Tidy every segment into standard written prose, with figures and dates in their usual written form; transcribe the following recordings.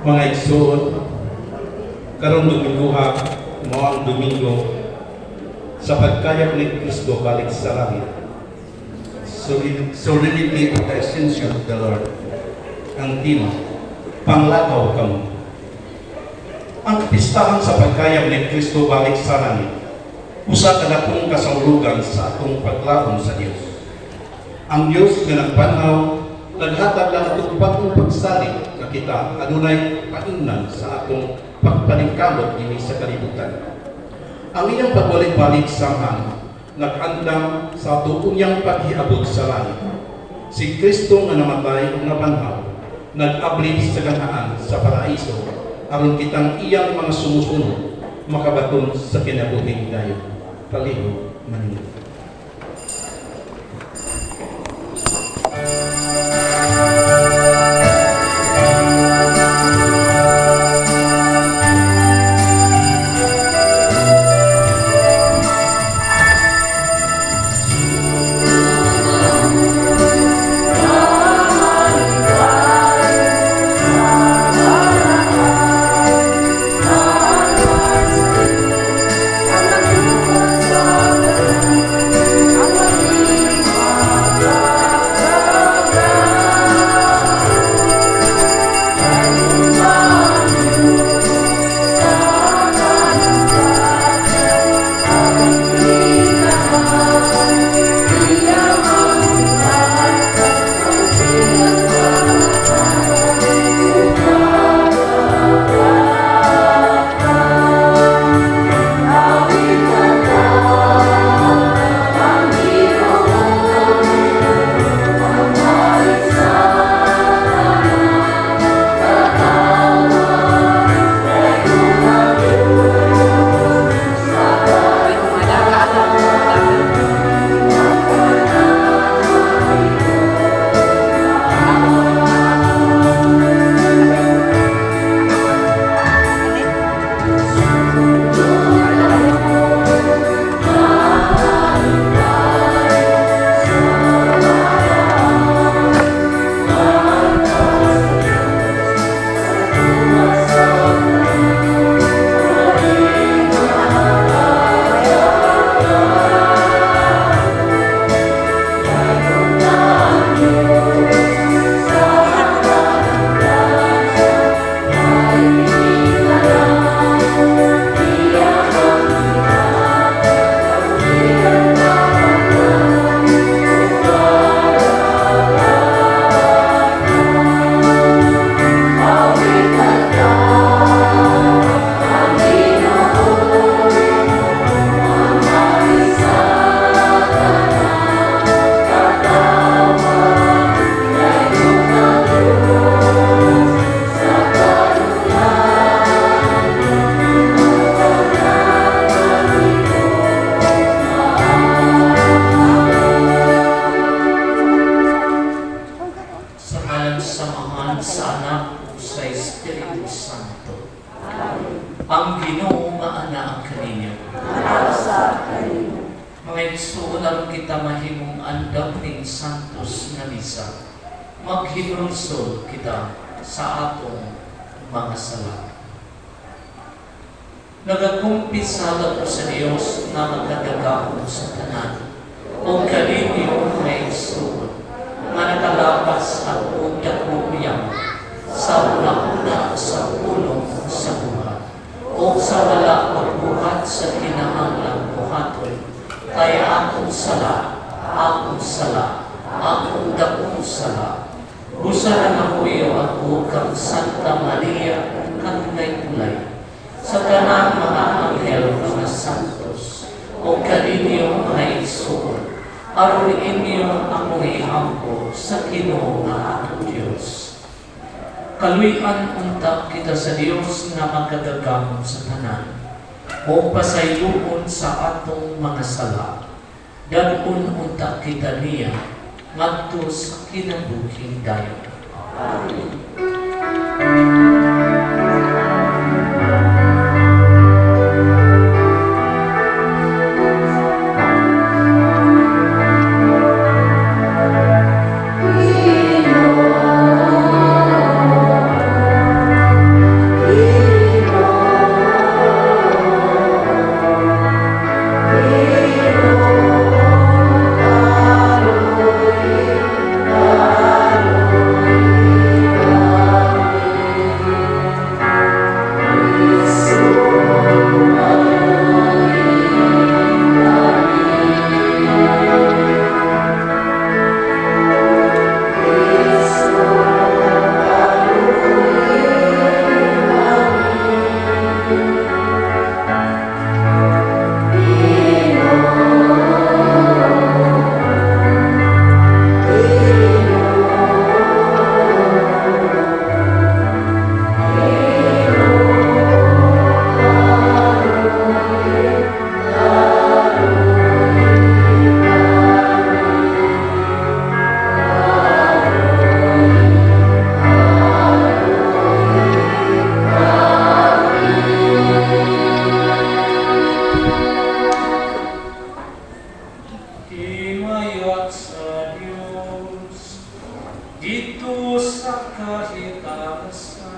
Mga igsoon, karong Dominguha, mao ang Domingo sa pagkayag ni Kristo balik sa langit. Solemnity of the Ascension of the Lord. Ang tema, panglakaw kamo. Ang kapistahan sa pagkayag ni Kristo balik sa langit, usa ka dakong kasaulogan sa atong paglaom sa Dios. Ang Dios nga nagpanaw, naghatag lang atong bagong pagsalig na kita adunay paingnan sa atong pagpaningkamot dinhi sa kalibutan. Ang iyang pagbalik-balik samahan nag-andam sa tuunyang paghiabot sa langit. Si Kristo nga namatay ug nabanhaw, nag-abli sa ganhaan sa paraiso aron kitang iyang mga sumusunod makabaton sa kinabuhing dayon. Palihog Manila. Ang Ginoo maana ang kaninyo. Mga igsoon aron kita mahimong andam ning santos nga misa. Maghinulsol kita sa atong mga sala. Nagakumpisala ko sa Dios na magkadagahon sa tanan. O kaninyo mga igsoon nga nakalapas at udakuyang sa una-una sa pulong sa buhat. O sa wala pagbuhat sa kinahanglang buhaton, kaya akong sala, akong dakong sala. Busaran ako iyo ako kang Santa Maria, kang tulay. Sa tanang mga anghel, mga santos, o kaninyo mga igsoon, aron inyo akong ihampo sa Ginoo nga atong Diyos. Kaluyan unta kita sa Dios nga magkadagamon sa tanan, o pasayloon sa atong mga sala. Dadun unta kita niya ngadto sa kinabuhing dayon. Amen. dito sa kahitasan.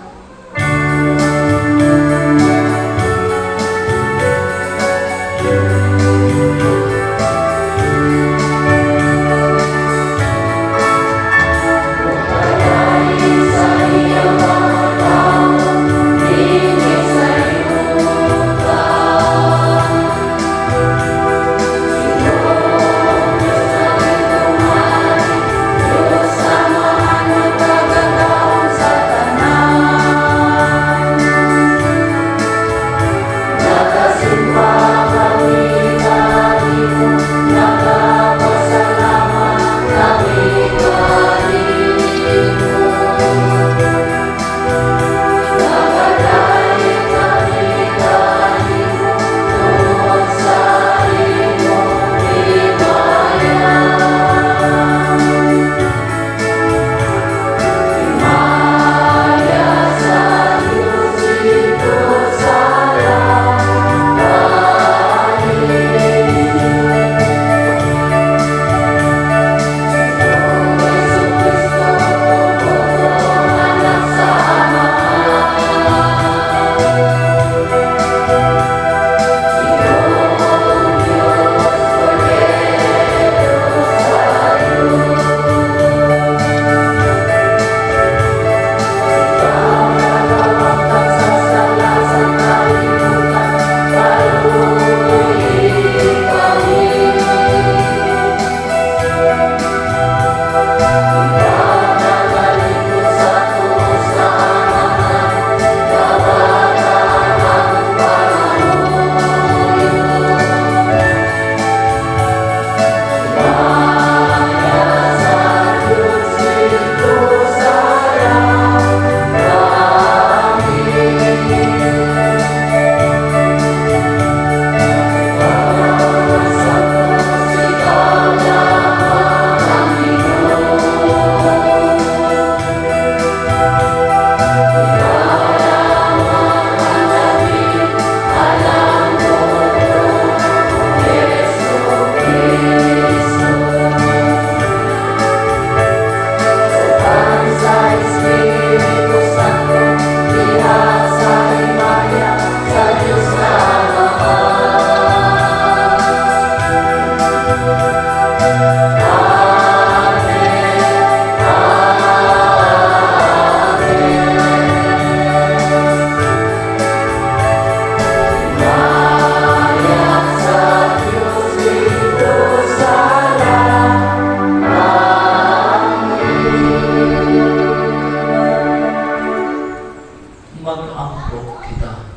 Mag-ampo kita.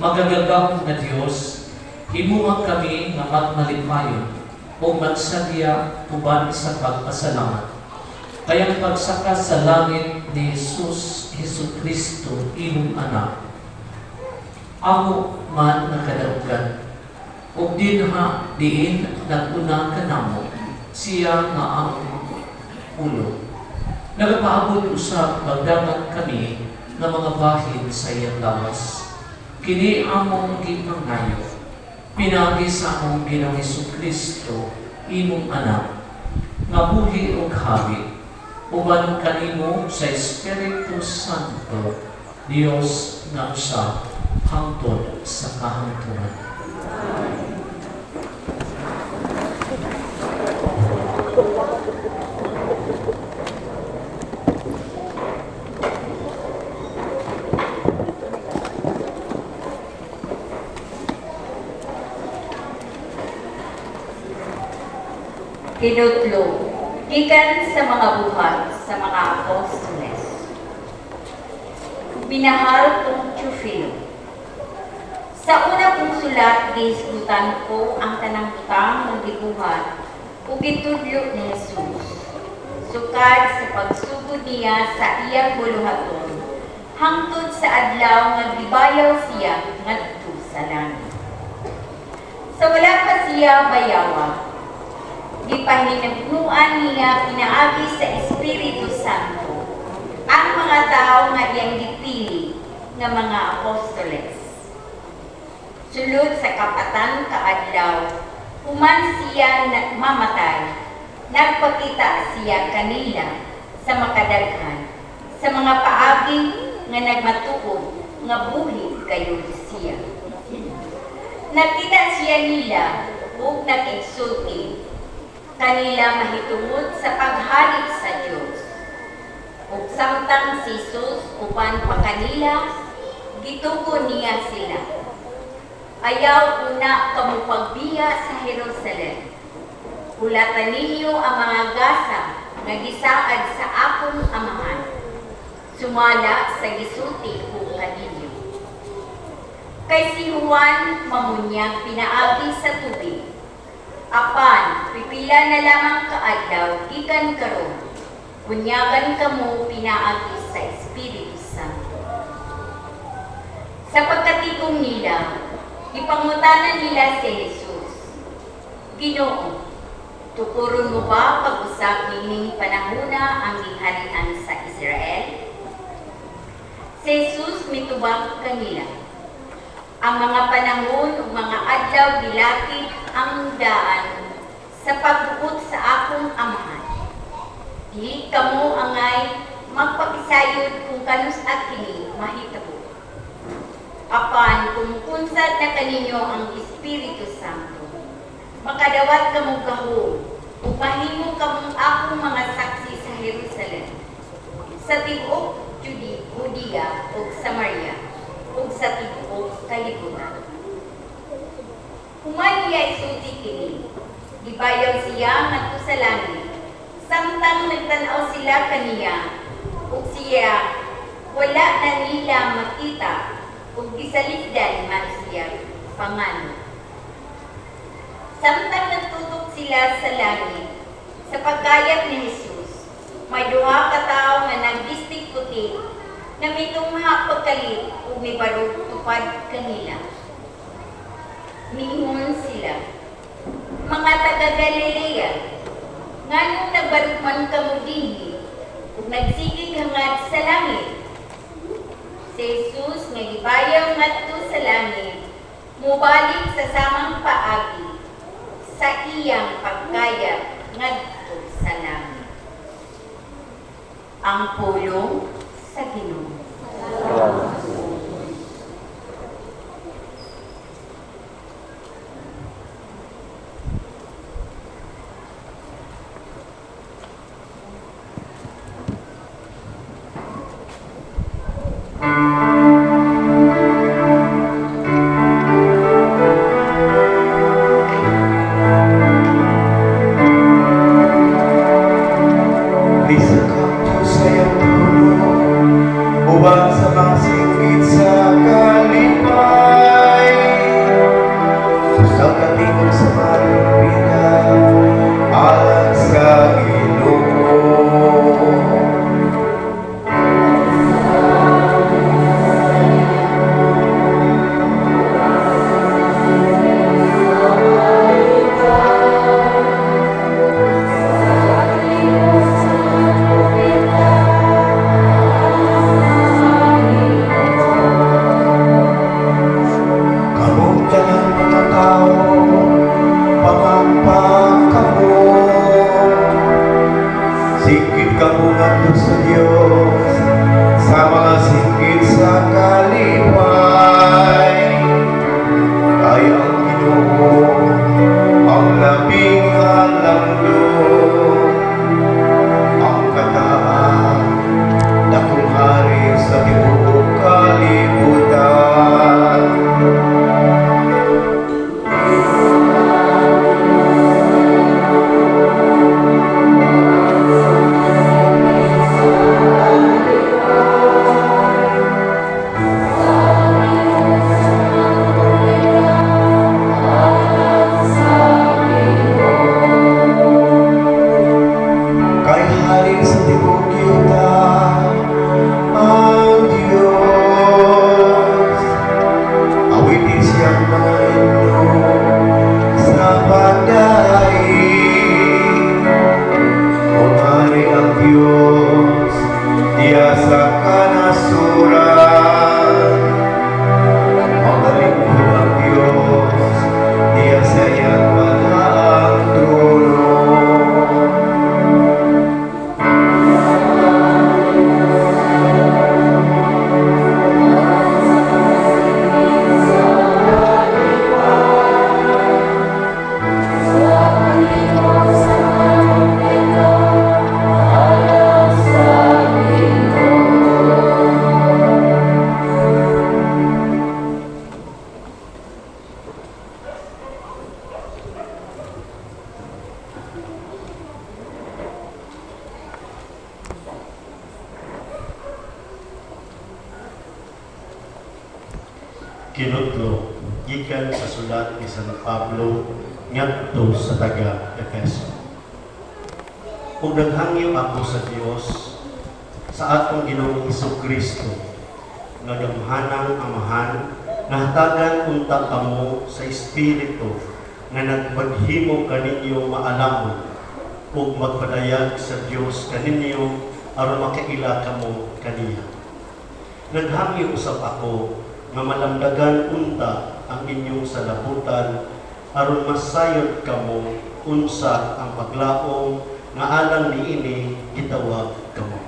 Magagagahon na Diyos, himuhang kami nga magmalipayon o magsadya uban sa pagpasalamat. Kayang pagsaka sa langit ni Jesus Kristo, imong anak. Ako man nakadaugan, o dinha diin naguna kanamo, siya nga ang ulo. Nagapaabot usab magdaman kami ng mga bahin sa iyang lawas. Kini among gipangayo, pinagi sa among Ginoong Jesucristo, imong anak, nga buhi ug habi, uban kanimo sa Espiritu Santo, Dios nga usa hangtod sa kahangturan. Tinutlo, gikan sa mga buhat sa mga apostoles. Minahal kong Teofilo, sa una kong sulat, gisgutan ko ang tanang butang ng gibuhat o gitudlo ni Jesus. Sukad sa pagsugod niya sa iyang buluhaton, hangtod sa adlaw nga gibayaw siya ngadto sa langit. Sa wala pa siya bayawa, gipahinagnuan niya pinaagi sa Espiritu Santo ang mga tao nga iyang gipili nga mga apostoles. Sulod sa kapatan kaadlaw, human siya mamatay, Nagpakita siya kanila sa makadaghan, sa mga paagi nga nagmatuod nga buhi kayo siya. Nakita siya nila ug nakigsulti kanila mahitungod sa paghalit sa Dios. Ug samtang si Jesus upan pa kanila, gitugon niya sila. Ayaw una kamo pagbiya sa Jerusalem. Hulatan ninyo ang mga gasa nga gisaad sa akong amahan. Sumala sa gisulti ko kaninyo. Kay si Juan mamunyag pinaagi sa tubig. Apan, pipila na lamang kaadlaw gikan karon. Bunyagan kamo pinaagi sa Espiritu Santo. Sa pagkatigong nila, ipangutanan nila si Jesus. Ginoo, tukuron mo ba pag-usap nining panahuna ang gingharian sa Israel? Si Jesus mitubag kanila. Ang mga panahon o mga adlaw gilakid ang daan sa pagbuot sa akong amahan. Dili kamo angay magpakisayod kung kanus at kini mahitabo. Apan kung kunsad na kaninyo ang Espiritu Santo, makadawat kamo gahom ug mahimo kamong akong mga saksi sa Jerusalem, sa tibuok Judea ug Samaria, ug sa tibuok kalibutan. Human niya isulti kini, gibayaw siya ngadto sa langit. Samtang nagtanaw sila kaniya, ug siya wala na nila makita, ug gisalipdan man siya pangano. Samtang nagtutok sila sa langit, sa pagkayat ni Jesus, may duha ka tawo nga nagdistig puti, na mitungha pagkalit ug mibarog tupad kanila. Mingon sila, mga taga Galilea, nganong nagbarugman kamo dinhi ug nagsigig hangad sa langit? Si Jesus nga gibayaw ngadto sa langit, mubalik sa samang paagi sa iyang pagkayat ngadto sa langit. Ang pulong sa Ginoo. Ubang sa mga singgit sa kalipay, sa katingin sa marupina, alang sa Ginoo. Sikit kamu ngadto sa Dios sa mga sikit sa kalipay. Ay ang Ginoo ang labing halangdon, ang kataan dakong hari sa tibuok kalibutan. Kay hari sa tibuok yuta ang Diyos, awitin siyang mga himno sa pagdaig. O hari ang Diyos, diya sa kanasuran, magalingkod ang Diyos, diya sa iyang malaang trono. kinutlo gikan sa sulat ni San Pablo ngadto sa taga Efeso. Ug naghangyo ako sa Dios sa atong Ginoong Hesukristo nga gamhanang Amahan nahatagan unta kamo sa Espiritu nga nagpaghimo kaninyo maalamon ug magpadayag sa Dios kaninyo aron makaila kamo kaniya. Naghangyo usab ako nga malamdagan unta ang inyong salabutan aron masayod kamo unsa ang paglaom nga alang niini gitawag kamo.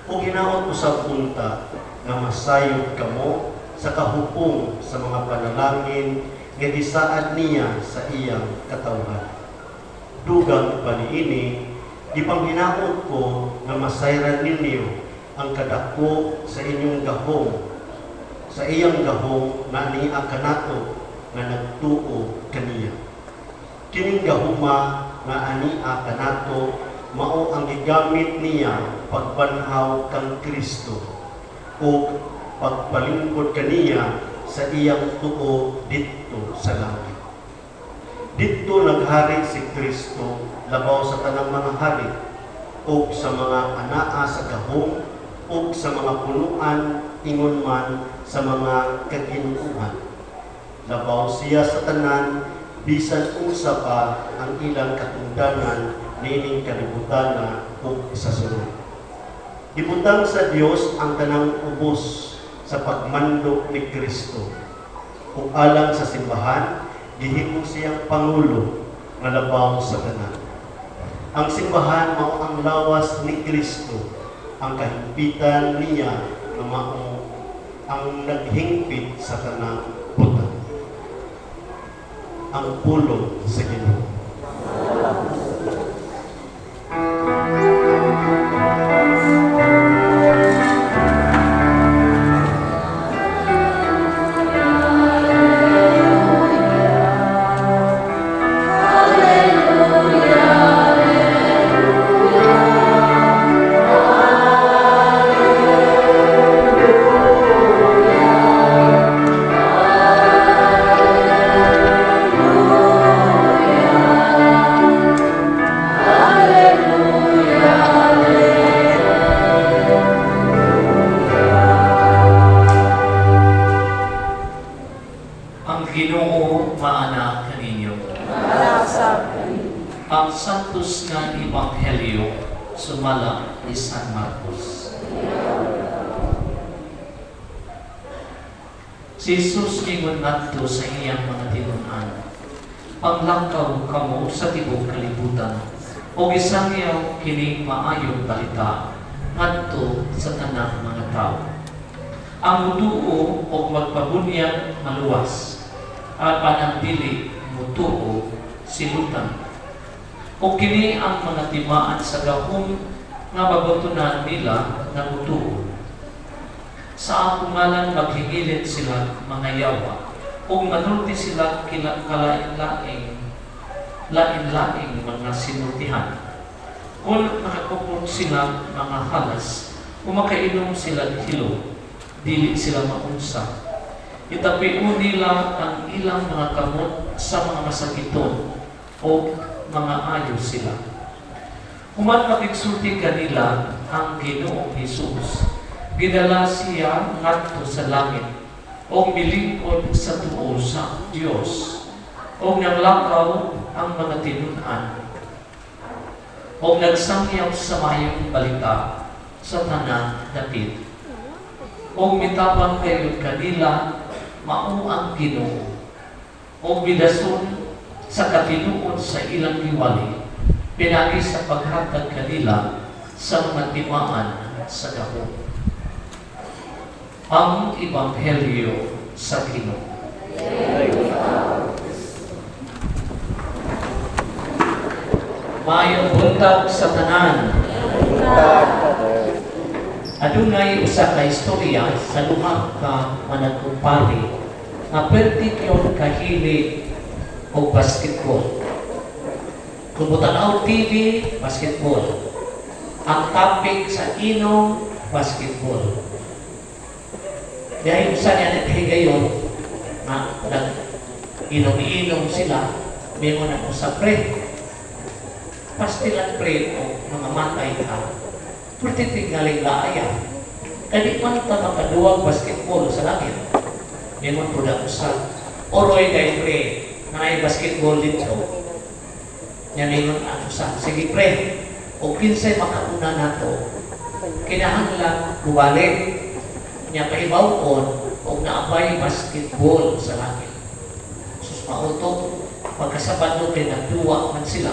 O hinaot usab unta nga masayod kamo sa kahupong sa mga panalangin nga gisaad niya sa iyang katawhan. Dugang pa niini gipanghinaot ko nga masayran ninyo ang kadako sa inyong gahom sa iyang gahom nga niya kanato nga nagtuo kaniya. Kining gahuma nga ania kanato mao ang gigamit niya pagbanhaw kang Kristo o pagpalingkod kaniya sa iyang tuo didto sa langit. Didto naghari si Kristo labaw sa tanang mga hari o sa mga anaa sa gahom o sa mga punuan ingon man sa mga kaginuuhan. Labaw siya sa tanan bisan unsa pa ang ilang katungdanan nining kalibutan o sa sunod. Ibutang sa Dios ang tanang ubos sa pagmandok ni Kristo. Kung alang sa simbahan, gihimo siyang pangulo nga labaw sa tanan. Ang simbahan mao ang lawas ni Kristo, ang kahimpitan niya nga mao ang naghingpit sa tanang butan. Ang pulong sa Ginoo. Ang santos nga Ebanghelyo sumala ni San Marcos. Si Jesus ingon ngadto sa iyang mga tinun-an, panglakaw kamo sa tibuok kalibutan, o gisangyaw kining maayong balita ngadto sa tanang mga tao. Ang mutuo o magpabunyag maluwas, at panagdili mutuo silutan. O kini ang mga timaan sa gahom nga babotunan nila na mutuo. Sa akong ngalan maghingilin sila mga yawa, o manulti sila kalain-laing mga sinultihan. Kung nakakupot sila mga halas, o makainom sila hilo, dili sila maunsa. Itapiun nila ang ilang mga kamot sa mga masakiton o mga ayos sila. Human makigsulti kanila ang Ginoong Hesus, gidala siya ngadto sa langit o milingkod sa tuo sa Dios o naglakaw ang mga tinun-an o nagsangyaw sa mayong balita sa tanang dapit o mitabang kayo kanila mao ang Ginoo o bidason sa katinuod sa ilang liwali pinagi sa paghatag kanila sa mga timaan sa gahom. Ang Ebanghelyo sa Ginoo. Mayong buntag sa tanan. Adunay usa ka istorya sa duha ka managkumpari nga pertikyon kahili o basketball. Kung butanaw TV, basketball. Ang topic sa inom, basketball. Dahil usa niya naghigayon, inom sila, may mga ako sa pre. Pastilan pre o mga matay ka, purtitingaling laaya. Kadi man ta makaduwag basketball sa langit. May mga production. Oroy kay pre, na ay basketball dito. Yan yung ano sa, sige pre, o kinsay makauna na to, kinahanglan bubalik niya paibawon o naabay basketball sa langit. Sus mauto, pagkasabad mo kay nagduwa man sila,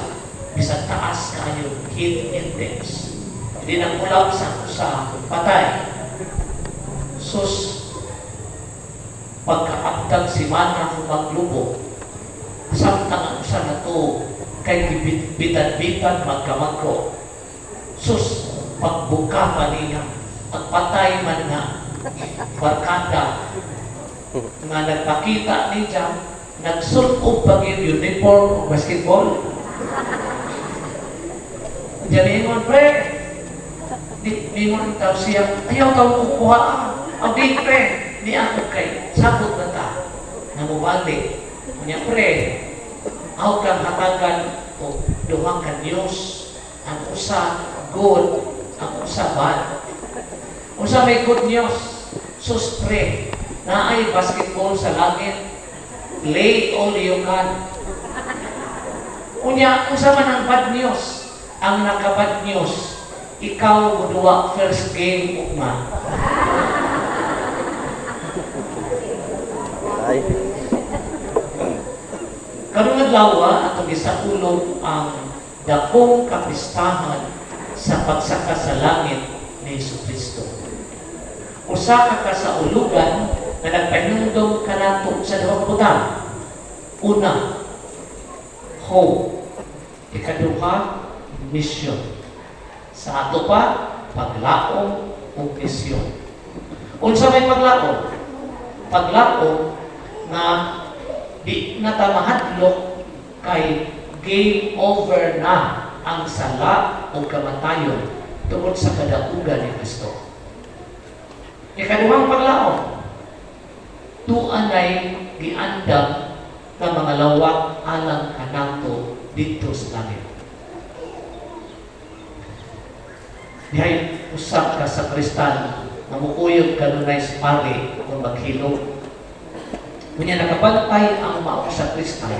bisang taas ka yung heat index. Hindi nang ulap sa patay. Sus, pagkaabtang si Mana kung maglubog, samtang ang usa na to, kay bitan-bitan magkamagko. Sus, pagbuka pa niya, pagpatay man nga, barkada, nga nagpakita niya, nagsulog pag yung uniform o basketball. Diyan ingon, pre, ingon daw siya, ayaw daw kukuha ang di pre, ni ako kay, sabot na ta, na mubalik. Kanya pre, ako kang hatagan o duhang ka news, ang usa good, ang usa bad. Usa may good news, sus pre, na ay basketball sa langit, lay all you can. Unya, usa man ang bad news, ang naka-bad news, ikaw duwa first game ugma. Karong adlaw atong gisaulog ang dakong kapistahan sa pagsaka sa langit ni Jesucristo. Usa ka kasaulugan na nagpahinumdom kanato sa duha butang. Una, hope. Ikaduha, mission. Sa ato pa, paglaom o misyon. Unsa may paglaom? Paglaom na di natamahadlok kay game over na ang sala o kamatayon tungod sa kadaugan ni Kristo. Ikaduhang paglaom, tuanay giandam ng mga lawak alang kanato dito sa langit. Dihay usap ka sa kristal na mukuyog kanunay sa pari o maghilog. Kanya nakabantay ang mao sa kristal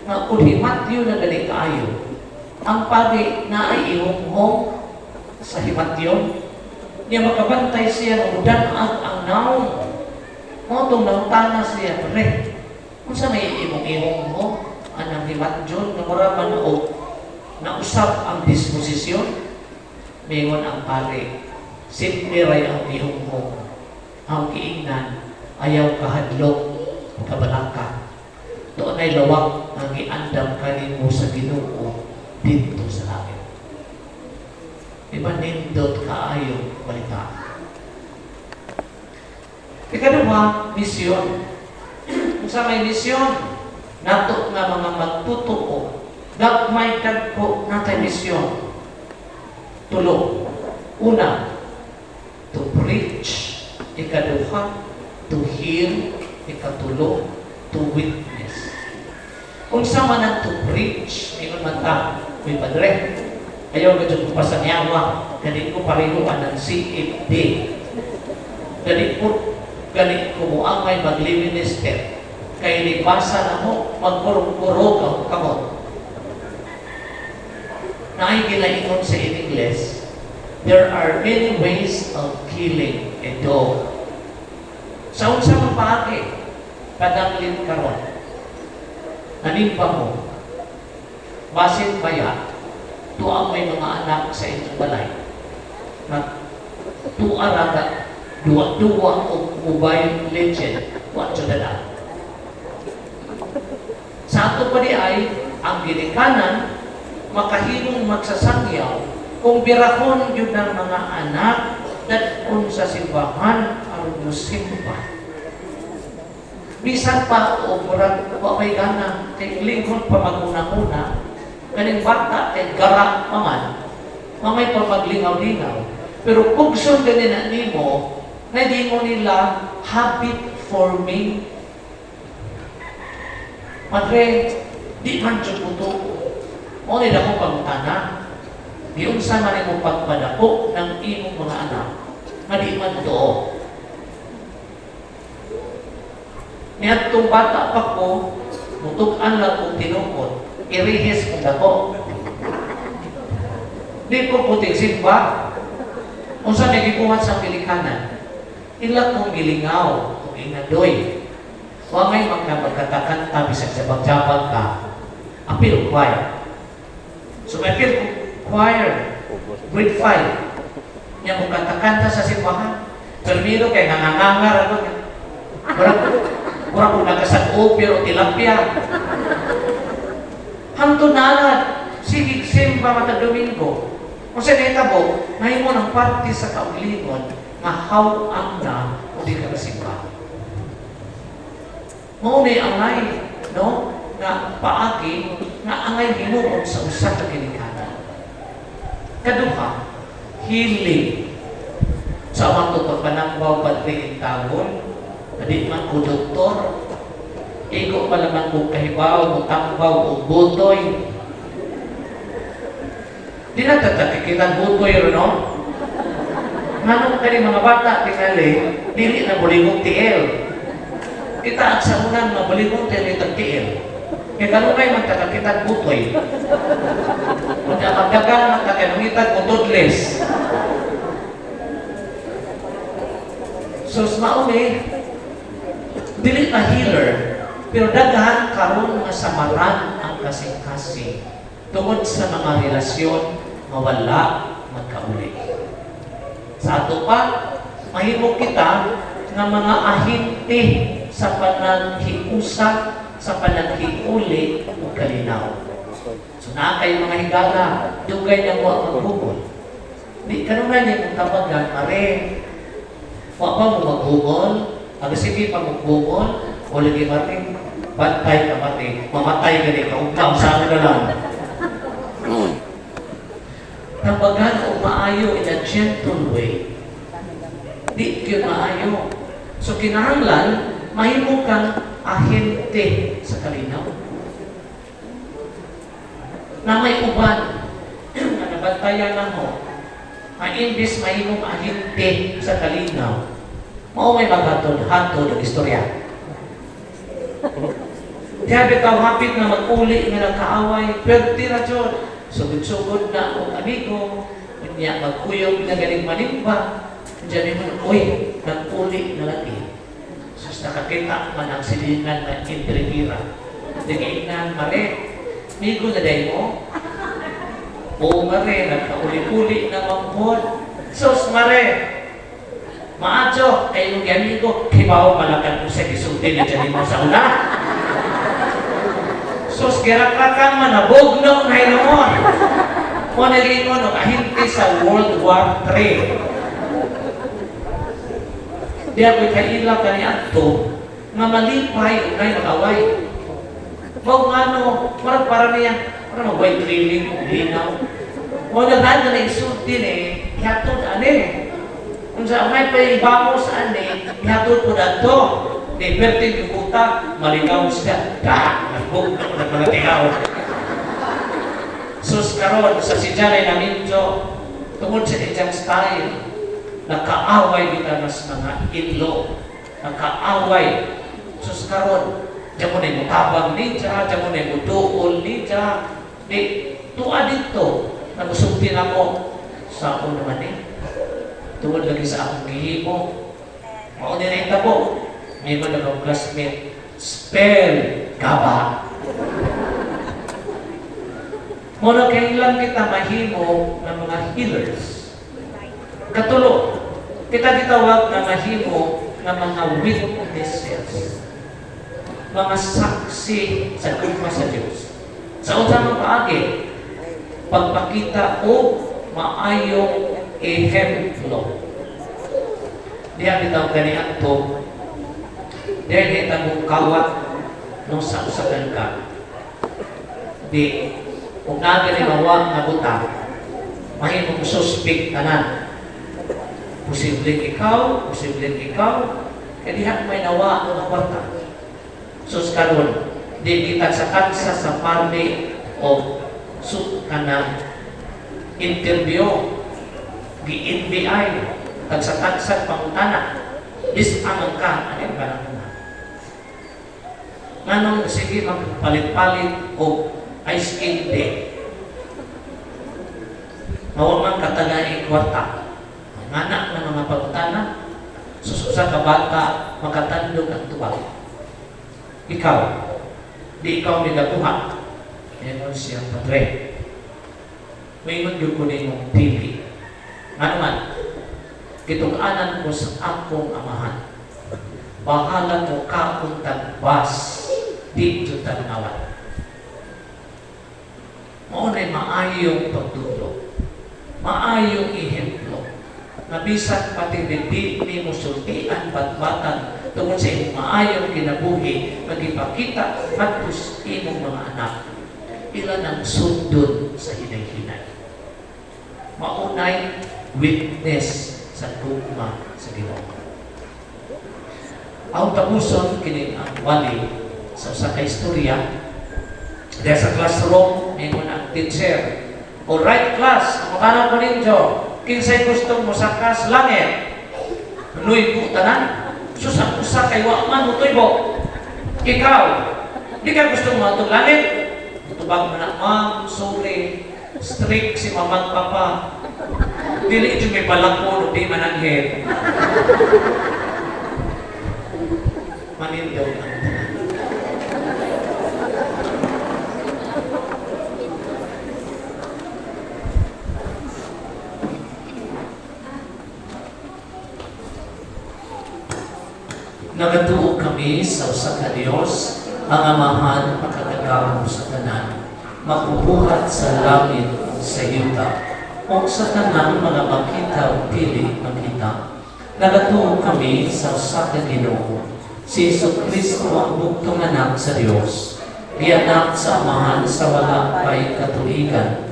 na kung himatyo na gali kaayo, ang pari na ay ihong sa himatyo, niya makabantay siya ng udanag ang naon. Mo itong nautana siya, pre, kung sa may ihong mo, anang himatyo, na maraman o nausap ang disposisyon, mayroon ang pari, simple ray ang ihong mo, ang kiingnan, ayaw kahadlok, kabalaka. Doon ay lawak ang iandam kanimo sa Ginoo dito sa langit. Diba nindot kaayo balita? Ikaduha, misyon. Kung sa may misyon, nato nga mga magtutuo, gagmay dagko natay misyon. Tulo. Una, to preach. Ikaduha, to heal. Ikatulo, to witness. Kung sa man ang to preach, ingon man ta, may padre, ayaw ka dyan pa sa niyawa, ganit ko pariluan ng CFD. Ganit ko mo ang may mag-minister. Kaya libasa na mo, magkurong-kurong ka mo. Na ay ginaingon sa English, there are many ways of killing a dog. Sa unsa man paagi, kadamlin karon. Nanimba mo, basin baya, tuang may mga anak sa inyong balay. Na tuaraga, duwa-duwa o mobile legend, watcho dada. Sa ato pa di ay, ang ginikanan, makahimong magsasangyaw, kung birahon yun ng mga anak, dadon sa simbahan, ang musimba. Bisan pa o murag wapay gana kay lingkod pa maguna-una kaning bata kay garak paman mamay pa maglingaw-lingaw pero pugson ganin na nimo na di mo nila habit forming Padre, di man jud ko to. Mo ni dako pangutana. Di unsa man imong pagpadako ng imong mga anak nga di man tuo. Niadtong bata pa ko, mutuk-an lang kong tinukod, irihis kong dako. Di ko puting simba. Unsa may gikuhat sa pilikanan? Ila kong gilingaw, kung inadoy. Huwag ngay magkabagkatakanta, bisag sa bagjabag ka. Appeal choir. So may appeal choir, grade 5. Yang magkatakanta sa simbahan. Permiro kay nangangangar ako. Mura kung nagkasag-o, pero tilapia. Hantun na agad. Sige, simba matag Domingo. Kung sa netabo, ngayon mo ng parte sa kaulingon nga how-ang na o di ka nasimba. Maunay angay, no? Nga paagi, nga angay hinuon sa usa ka ginikanan. Kaduha, healing. Sa amang tutong panangbaw patring tawon, hindi man ko doktor, iko pala man ko kahibaw, mutangbaw o butoy. Di na tatakikita butoy ron, no? Manong ka mga bata, tingali, dili na buligong tiil. Kita sa unang mga buligong tiil, itag tiil. Kaya kanunay magtakakita butoy. Kung magdagang magtakinungitag mo toddless. So, mauni, dili na healer, pero daghan karon nga samaran ang kasing-kasing tungod sa mga relasyon mawala magkauli. Sa ato pa, mahimo kita nga mga ahinte sa panaghiusa, sa panaghiuli o kalinaw. So na kayo mga higala, dugay na mo ang maghubol. Di kanunay niya mong tabagan, mare, wa ba mo maghubol? Sige pa maghubol, o lagi mare, bantay ka mare, mamatay ka rin, kaugnaw sa akin na lang. Tabagan o maayo in a gentle way. Di yun maayo. So kinahanglan, mahimo kang ahente sa kalinaw. Na may uban, na nabantayan na mo, ang imbis mahimong ahente sa kalinaw, mao may maghatod-hatod ang istorya. Kaya bitaw hapit na mag-uli nga nagkaaway, pwede na dyan. Sugod-sugod na akong amigo, kanya magkuyog na galing manimba, diyan mo, uy, nag-uli na lagi. Sus, nakakita man ang silingan na intripira. Tingnan, mare, migo na day mo? Oo, mare, nagkauli-uli na mampod. Sus, mare, maadyo, kayo ng amigo, kibaw malakan mo sa gisulti na dyan mo sa una. Sus, kirakrakan man, nabugno na hinomon. Mo nalingon, nakahinti sa World War III. Di ako'y kailaw ka niya ito, nga malipay, unay mag-away. Mau nga no, marag para niya, parang mag-white drilling, linaw. Mo naghan na isulti ni, ihatod ane. Kung sa may paibamos ane, ihatod po na ito. Di perting yung puta, maligaw siya. Nagbog na mga tingaw. Sus karon sa si Janay na Minjo, tungod sa ijang style, nakaaway kita nas mga inlo. Nakaaway. Sus karon, diyan mo na yung tabang ni Diyan, diyan mo na yung duol ni Diyan. Di, tuwa dito, nagusultin ako sa ako naman eh. Tungod lagi sa akong gihimo. Maunirita po. May mga akong classmate, spell gaba. Muna kailan kita mahimo ng mga healers. Katulo, kita ditawag na mahimo ng mga witnesses. Mga saksi sa kulma sa Diyos. Sa unang paagi, pagpakita o maayong ehemplo. Diyan bitawag ganihan to. Dahil kita mong kawat nung sa-usagan ka. Di, kung nagalimawa na buta, mahimong suspect tanan. Posibleng ikaw, kaya dihan may nawa ng kwarta. Sus karon, Di kita sa party o kanang interview di NBI tagsa pangutana bis ang ka ano ba na nganong sige magpalit-palit o ice cream day mawag man katanay kwarta nganak na mga pangutana sususa ka bata makatandog ang tuwag ikaw di ikaw nilabuhan yan siya padre may magyug ko ninyong pili. Nga naman, kitungaanan ko sa akong amahan. Bahala mo ka kung tagbas dito tanawan. Maunay maayong pagtulog. Maayong ihemplo. Nabisan pati di mo sultian batbatan tungkol sa imong maayong kinabuhi magipakita matus imong mga anak. Ilan ang sundon sa hinay-hinay. Maunay witness sa tugma sa Ginoo. Ang tapuson kini ang wali sa usa ka istorya. Dahil sa classroom, may mga teacher. Alright class, ang makana ko ninyo, kinsay gustong mo sa kas langit. Nuy po tanan, susang usa kay wakman mo tuybo. Ikaw, di ka gustong mo itong langit? Tubag mo na, ma'am, sorry, strict si mama at papa. Dili ito may balakon o di mananghit. Manindaw ang tanan. Nagatuo kami sa usa ka Dios, ang amahan makatagao sa tanan, mapubuhat sa langit o sa yuta, o sa tanang mga makita o pili makita. Nagatuo kami sa usa ka Ginoo, si Jesucristo ang bugtong anak sa Dios, gianak sa amahan sa wala pay katuigan,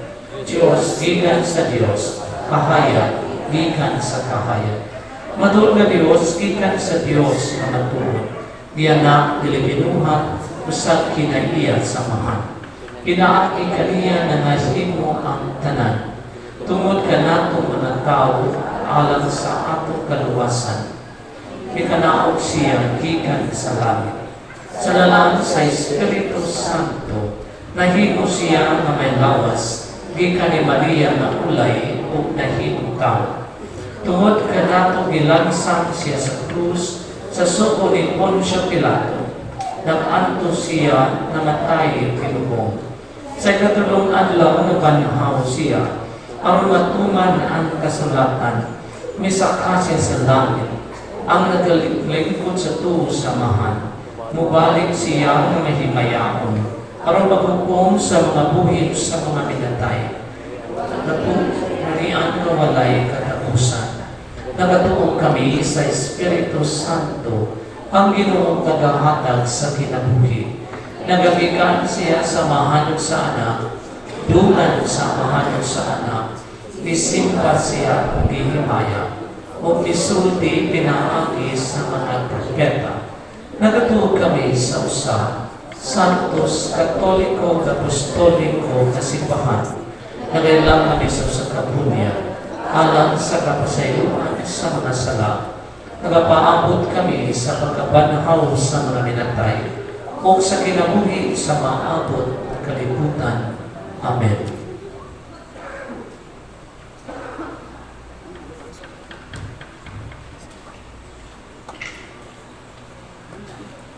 Dios gikan sa Dios, kahayag gikan sa kahayag. Madul nga Dios gikan sa Dios nga matuod. Gianak dili binuhat usab kinaiya sa amahan. Kinaaki kaniya na nahimo ang tanan. Tungod kanato mga tao alang sa ato kaluwasan. Ikanaog siya gikan sa langit. Sa lalang sa Espiritu Santo, nahimo siya nga may lawas, gikan ni Maria na ulay ug nahimo tao. Tungod kanato gilansang siya sa krus sa suko ni Poncio Pilato. Nag-anto siya namatay kinubong. Sa katulong adlaw nabanhaw siya, aron matuman ang kasulatan, misaka siya sa langit, ang nagalingkod sa tuo sa mahan. Mubalik siya ng mahimayaon, aron maghukom sa mga buhit sa mga pinatay. Napurian na walay katapusan. Nagatuong kami sa Espiritu Santo, ang Ginoong tagahatag sa kinabuhi. Nagabikan siya sa mahanod sa anak, dulan sa mahanod sa anak, nisimpa siya o gihimaya, o misulti pinaagi sa mga propeta. Nagatuong kami sa usa, Santos, Katoliko, Apostoliko, Kasipahan, nagailang kami sa usa kabunya, alang sa kapasayuan sa mga sala. Nagapaabot kami sa pagkabanhaw sa mga minatay o sa kinabuhi sa maabot kalibutan. Amen.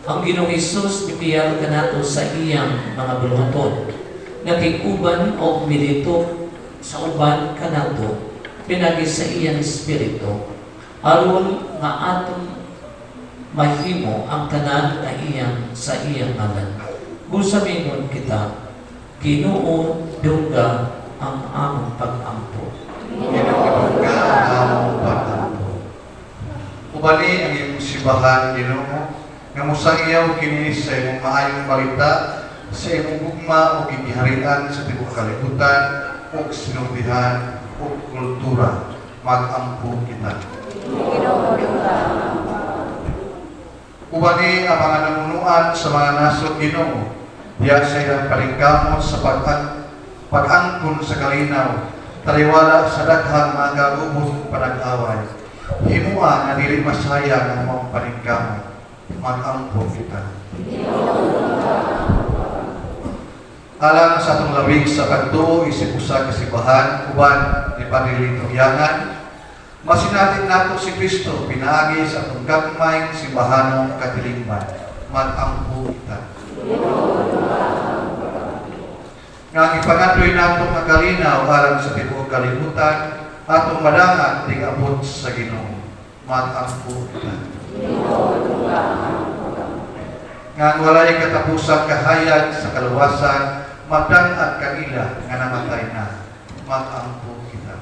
Ang Ginoong Hesus bibiyag kanato sa iyang mga buluhaton. Nakikuban o milito sa uban kanato pinagi sa iyang espiritu, aron nga atong mahimo ang tanan na iyang sa iyang ngalan. Gusamingon kita, Ginoo dungga ang among pag-ampo. Ginoo ka ang pag-ampo. Ubali ang iyong sibahan, Ginoo, nga musayaw kini sa imong maayong balita, sa imong gugma o kiniharian sa tibok kalibutan o sinultihan o kultura, mag-ampo kita. Ubani ang mga namunuan sa mga nasod Ginoo, Diya sa ilang palingkamot sa pag-angkon sa kalinaw, taliwala sa daghang mga gagubong panag-away. Himua na dili masaya ng mga palingkamot, mag-angkon kita. Alang sa atong labing sa pagtuo, isip usa kasibahan, uban ni panilitong yangan, masinatin nato si Kristo, pinaagi sa atong gagmayng simbahanong katilingban, mag-angkon kita. Nga ipangatoy nato nga kalinaw alang sa tibuok kalibutan, atong madangan tig-abot sa Ginoo, mag-angkon kita. Nga walay katapusang kahayag sa kaluwasan, magdan at kanila nga namatay na, mag-angkon kita.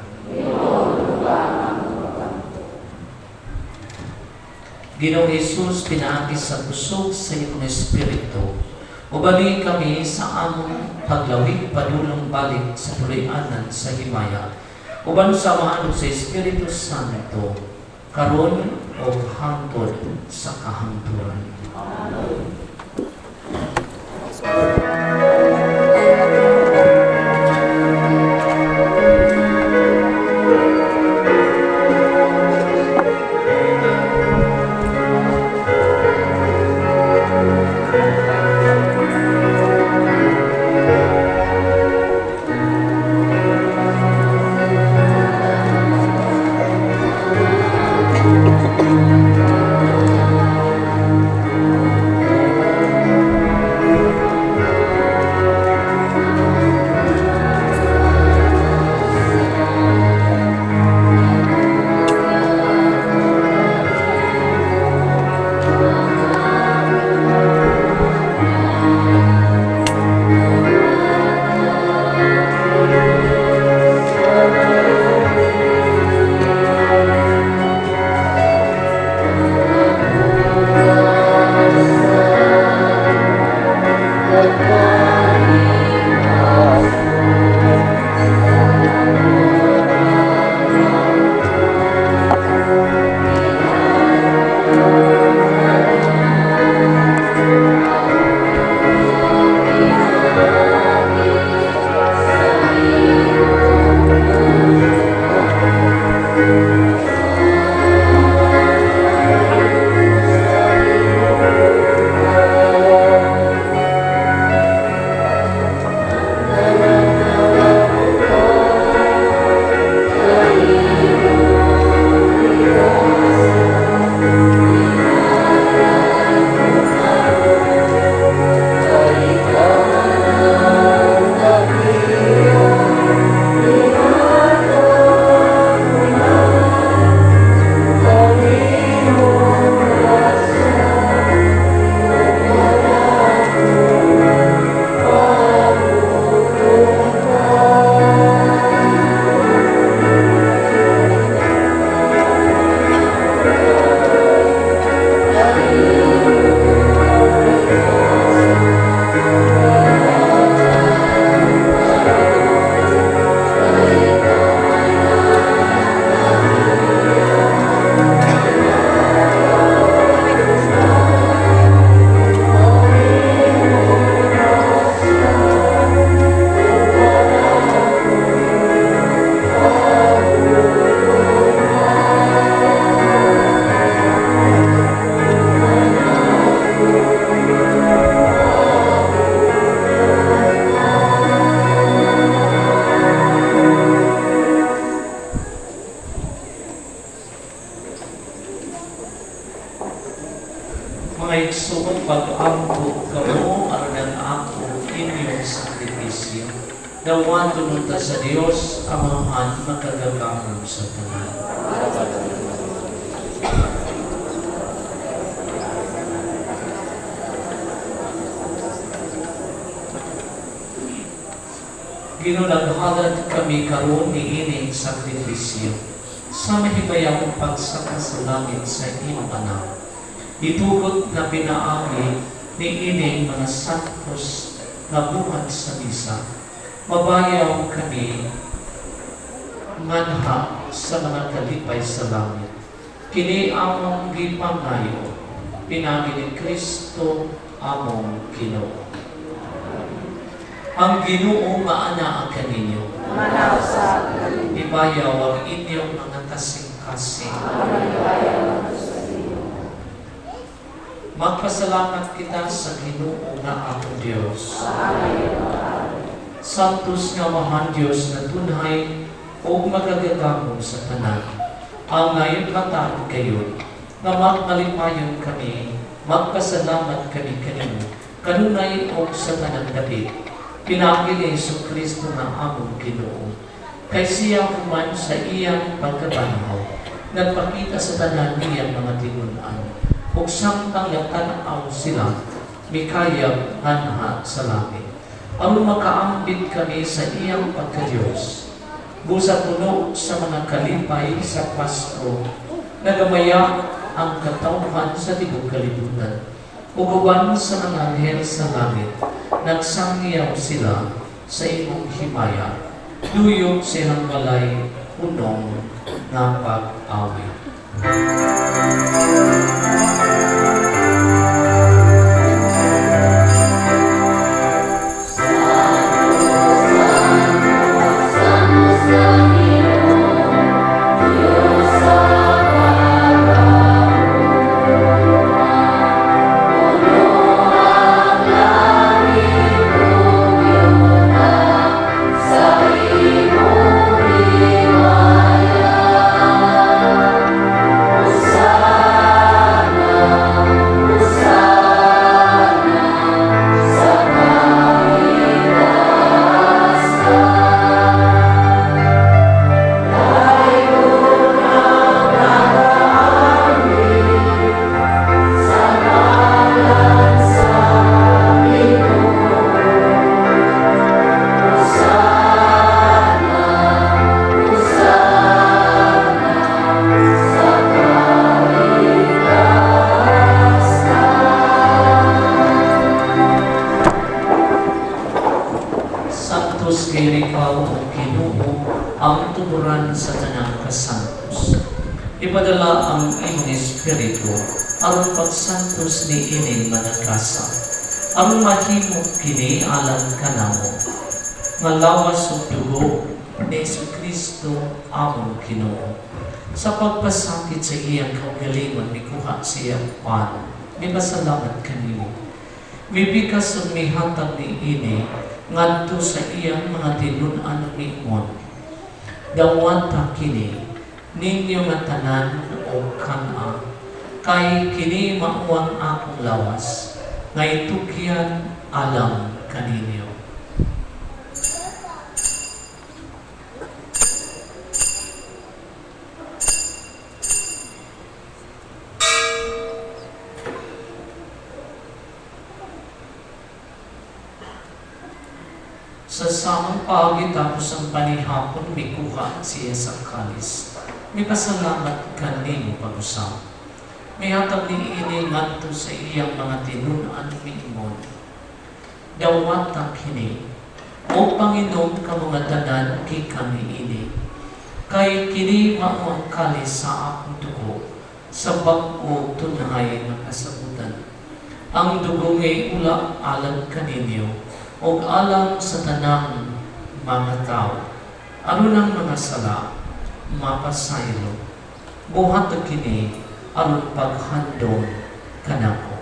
Ginoong Jesus, pinaagi sa busog sa iyong Espiritu, ubali kami sa among paglawig padulong balik sa tuloy-anan sa himaya. Uban sa mahalog sa Espiritu Santo, karon o hangtod sa kahangturan. Mga igsoon, pag-ampo kamo aron ako inyong sakripisyo. Dawan tununta sa Dios Amahan makagagamam sa tanan. Ginulaghalad kami karon ni ining sakripisyo sa mahibayang pagsaka sa langit sa imong anak. Itugot na pinaagi ni ining mga santos na buhat sa misa. Mabayaw kami manha sa mga kalipay sa langit. Kini among gipangayo, pinagi ni Kristo among Ginoo. Ang Ginoo maanaa kaninyo. Ibayaw ang inyong mga kasing-kasing. Magpasalamat kita sa Ginoo nga akong Dios. Santos nga mahal Dios na tunay o magagagamon sa tanan. Ang ngayon hatag kayo na magmalipayon kami, magpasalamat kami kanimo, kanunay o sa tanan David. Pinagi ni Hesus Kristo na among Ginoo. Kay siya human sa iyang pagkabanaw, nagpakita sa tanan niyang mga tinunan. Ug samtang natanaw sila, mikayag anha sa langit. Aron makaambit kami sa iyang pagka-Diyos. Busa puno sa mga kalipay sa Pasko, nagamaya ang katawhan sa tibok kalibutan. Uguban sa mga anghel sa langit, nagsangyaw sila sa imong himaya. Duyok silang balay, punong na pag-awit. Ang tuburan sa tanang kasantos. Ipadala ang imong Espiritu aron pagsantos ni ining managkasa. Ang mahimo kini alang kanamo. Nga lawas ug dugo ni Kristo among Ginoo. Sa pagpasakit sa iyang kaugalingon mikuha siya pan. Mipasalamat kanimo. Mibikas ug mihatag ni ini ngadto sa iyang mga tinud-an niimon. Dawata kini ninyo nga tanan o kana kay kini mauwang akong lawas ngay tukyan alam kaninyo. Sa samang pagitapos ang panihapon, mikuha siya sa kalis. May pasalamat kanimo pag-usap. May hatag ni ini ngadto sa iyang mga tinunan miimon. Dawata kini, o Panginoon ka mga tanan kami ini. Kay kini mao ang kalis sa akong dugo, sa bag-o tunay na kasabutan. Ang dugo ngay ula alam kaninyo, o alam sa tanang mga tao. Ano ng mga sala, mapasaylo, buhat na kini, aron paghandong kanako.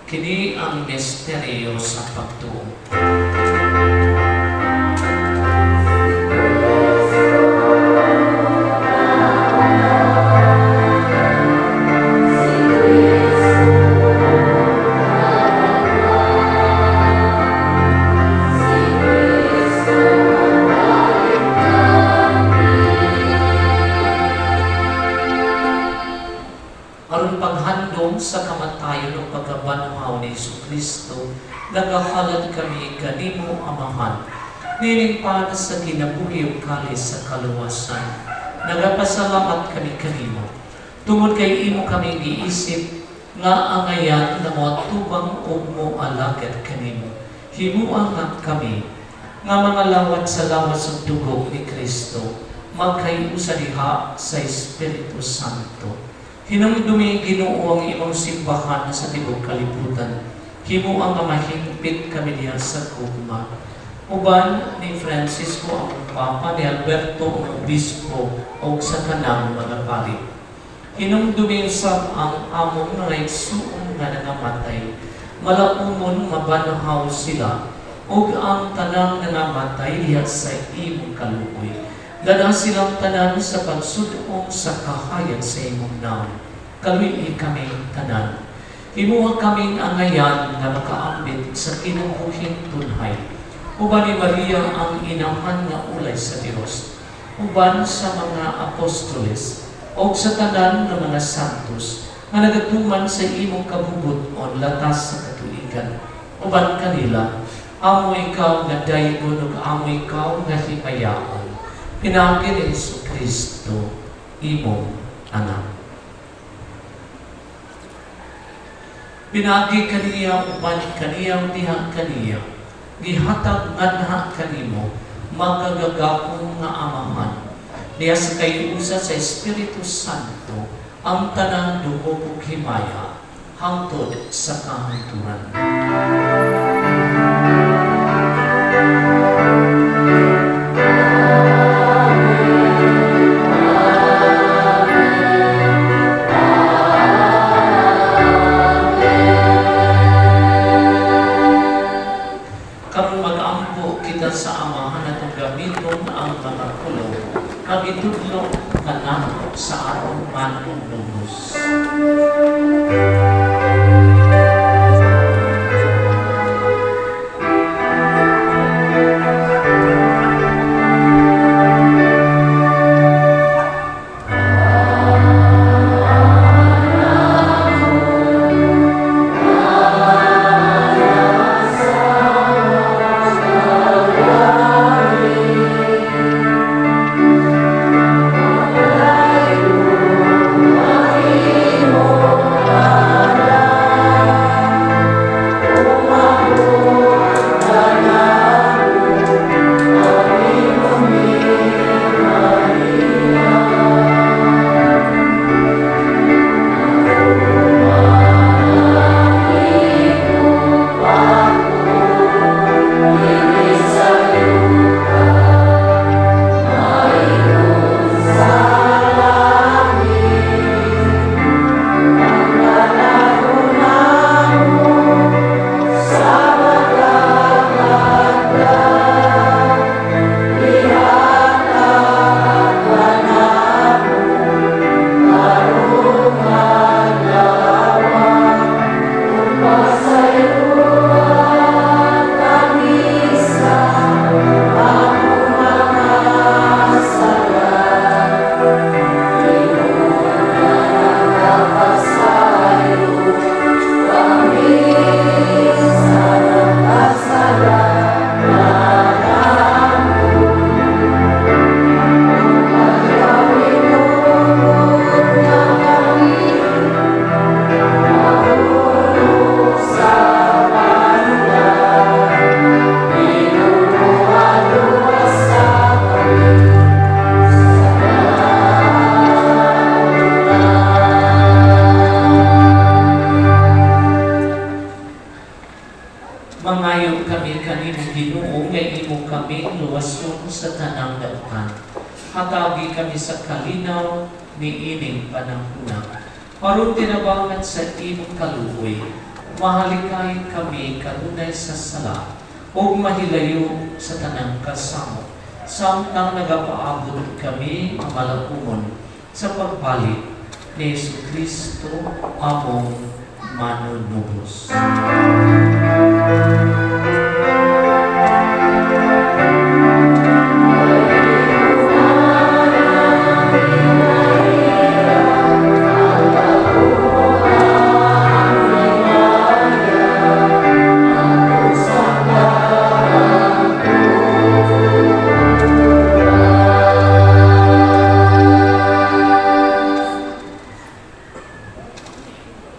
Kini ang misteryo sa pagtuo. Aron paghandong sa kamatayon o pagkabanhaw ni Kristo, nagahalad kami kanimo amahan. Nining para sa kinabuhi o kalis sa kaluwasan. Nagapasalamat kami kanimo. Tungod kay imo kami giisip nga angayan na mo tubang og mo alagad kanimo. Himuang nga kami nga mga lawat sa lawas ng dugo ni Kristo magkayo sa diha sa Espiritu Santo. Hinumdumi Ginoo ang imong simbahan sa tibok kalibutan. Himuang nga mahingpit kami diha sa gugma. Uban ni Francisco ang Papa, ni Alberto ang Obispo o sa kanang mga pari. Hinumdumi sa ang among nga igsuon nga nangamatay. Malaumon mabanhaw sila ug ang tanang nangamatay diha sa imong kaluoy. Dala silang tanan sa pagsudong sa kahayag sa imong naon. Kaluoy kami tanan. Himuha kaming angayan nga makaambit sa kinabuhing tunhay. Uban ni Maria ang inahan nga ulay sa Dios. Uban sa mga apostoles o sa tanan ng mga santos nga nagatuman sa imong kabubuton latas sa katuigan. Uban kanila, amo ikaw nga daygon ug amo ikaw nga hipayaon. Pinaagi ni Jesucristo, imong anak. Pinaagi kaniya uban kaniya diha kaniya. Gihatag ngadha kanimo magagagakong nga amahan. Diya sa kayusa sa Espiritu Santo ang tanang dugo ug himaya hangtod sa kahangturan. Karon mag-ampo kita sa Amahan at gamiton ang mga kulong magitudlo kanamo sa atong manong lubos. Mangayo kami kanimo Ginoo nga imo kami luwason sa tanang daotan. Hatagi kami sa kalinaw ni ining panahuna. Aron tinabangan sa imong kaluoy, mahalikayin kami kanunay sa sala o mahilayo sa tanang kasamo. Samtang nagapaabot kami ang malapumon sa pagbalik ni Jesucristo among manunubos.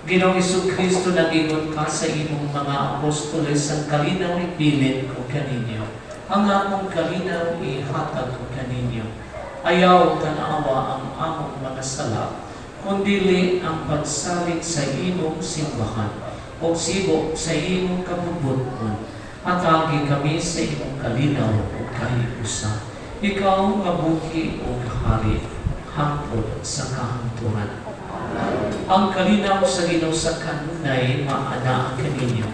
Ginoong Jesucristo, nagingon ka sa imong mga apostoles ang kalinaw ipilit ko kaninyo. Ang akong kalinaw ihatag ko kaninyo. Ayaw tanawa ang among mga sala, kundili ang pagsalit sa imong simbahan o sibo sa imong kabubuton. Atagi kami sa imong kalinaw o kahiusa. Ikaw nga buhi o hari, hangtod sa kahangturan. Ang kalinaw sa Ginoo sa kanunay maana kaninyo.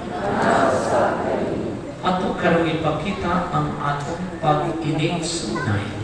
Ato karong ipakita ang atong pag-inisunay.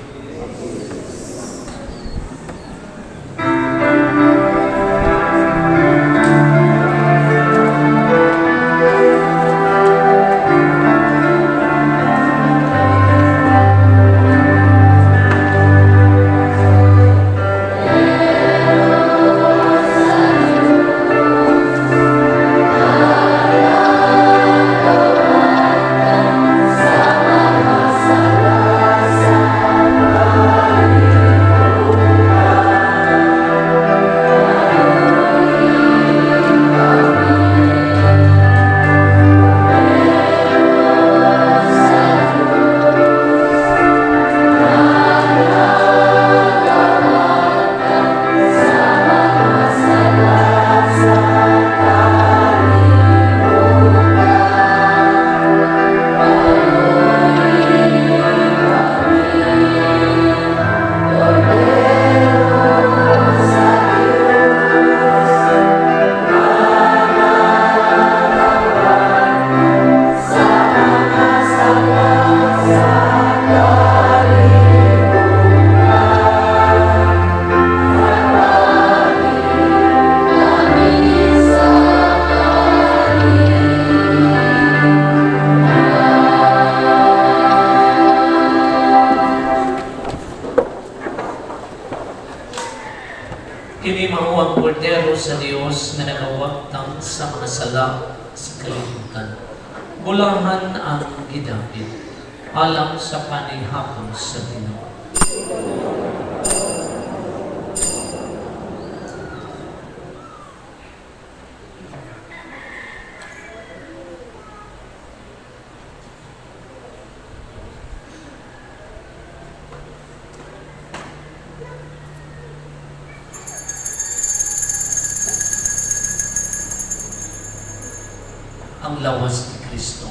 Kini mao ang kordero sa Dios nga nagawagtang sa mga sala sa kalibutan. Bulahan ang gidapit alang sa panihapon sa Ginoo. Ang lawas ni Kristo.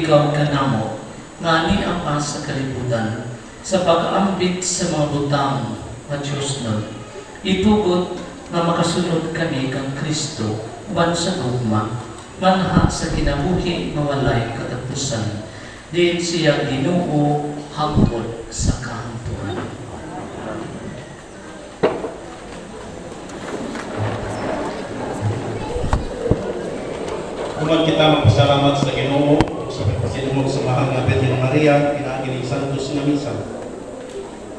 ikaw kanamo, nga ni apa sa kalibutan, sa pag-ambit sa mga butang na Diyos nun. Itugot na makasunod kami kang Kristo, uban sa gugma, manha sa kinabuhi mawalay katapusan, din siya Ginoo hangtod sa kahangturan. Kuman kita magpasalamat sa Ginoo sa pagpasinumog sa mahal nga Birhen Maria, pinaagi ni Santos nga Misa.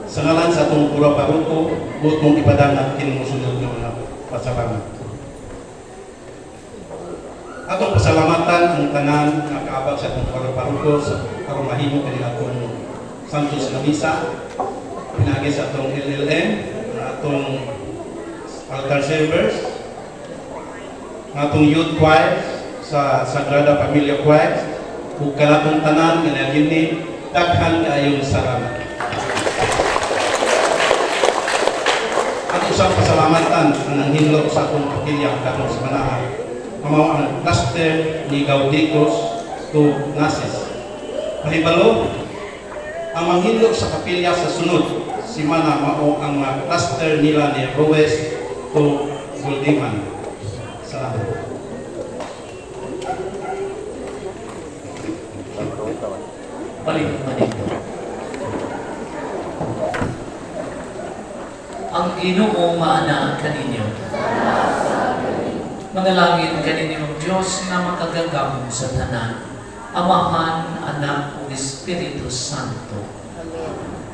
Sa ngalan sa atong pura paruko, buot mong ipadangat kinumusunod ng mga pasalamat. Atong pasalamatan ang tanan nga kaabag sa atong pura paruko sa karong mahimo kani atong Santos nga Misa. Pinaagi sa atong LLM, atong altar servers, atong youth choir, sa Sagrada Familia Choir, ug kanatong tanan nga nagini daghan kaayong salamat. Ang usang pasalamatan ang nanghilot sa akong kapilya karong sa Manahan, mao ang cluster ni Gaudicos to Nasis. Mahibalo, ang manghilot sa kapilya sa sunod simana mao ang cluster nila ni Ruiz to Guldiman. Salamat. Balik manito. Ang Ginoo maana kaninyo. Manalangin kaninyong Diyos na makagagam sa tanan, Amahan, Anak, ug Espiritu Santo.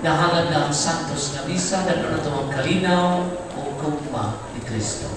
Dahalan na ang Santos na Misa, dalo na ito ang kalinaw o gugma ni Kristo.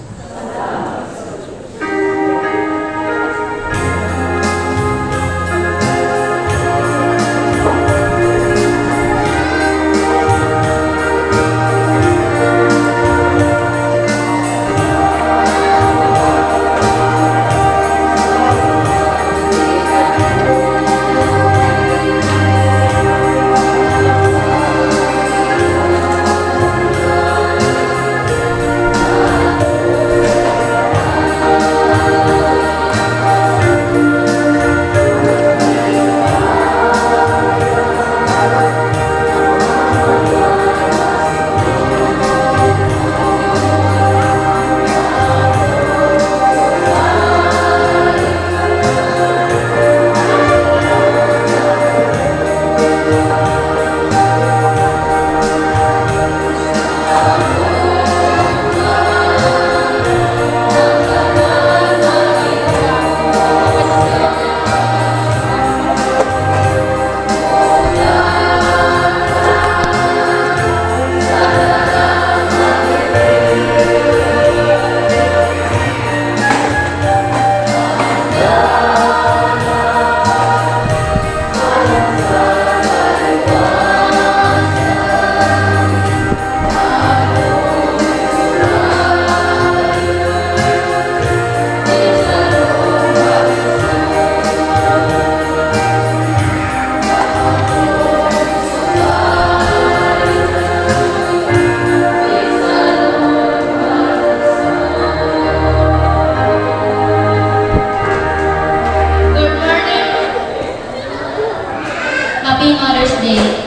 Happy Mother's Day.